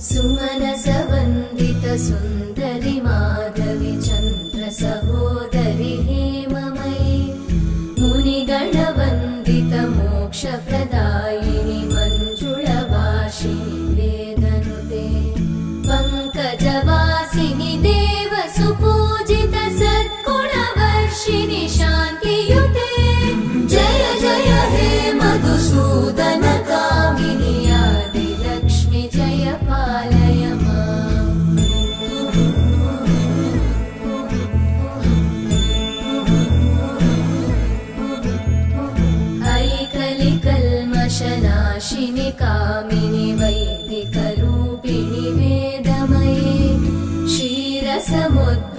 सुमनसवन्दित सुन्दरि माधवि चन्द्र सहोदरि हेममयि मुनिगणवन्दित मोक्षप्रदायिनि मञ्जुळभाषिणि वेदनुते पङ्कजवासिनि देवसुपूजित सद्गुणवर्षिणि शान्तियुते जय जय हे मधुसूदन कामिनि आदिलक्ष्मि जय पालय माम्। ऐकलिकल्मषनाशिनि कामिनि वैदिकरूपिणि वेदमये क्षीरसमुद्र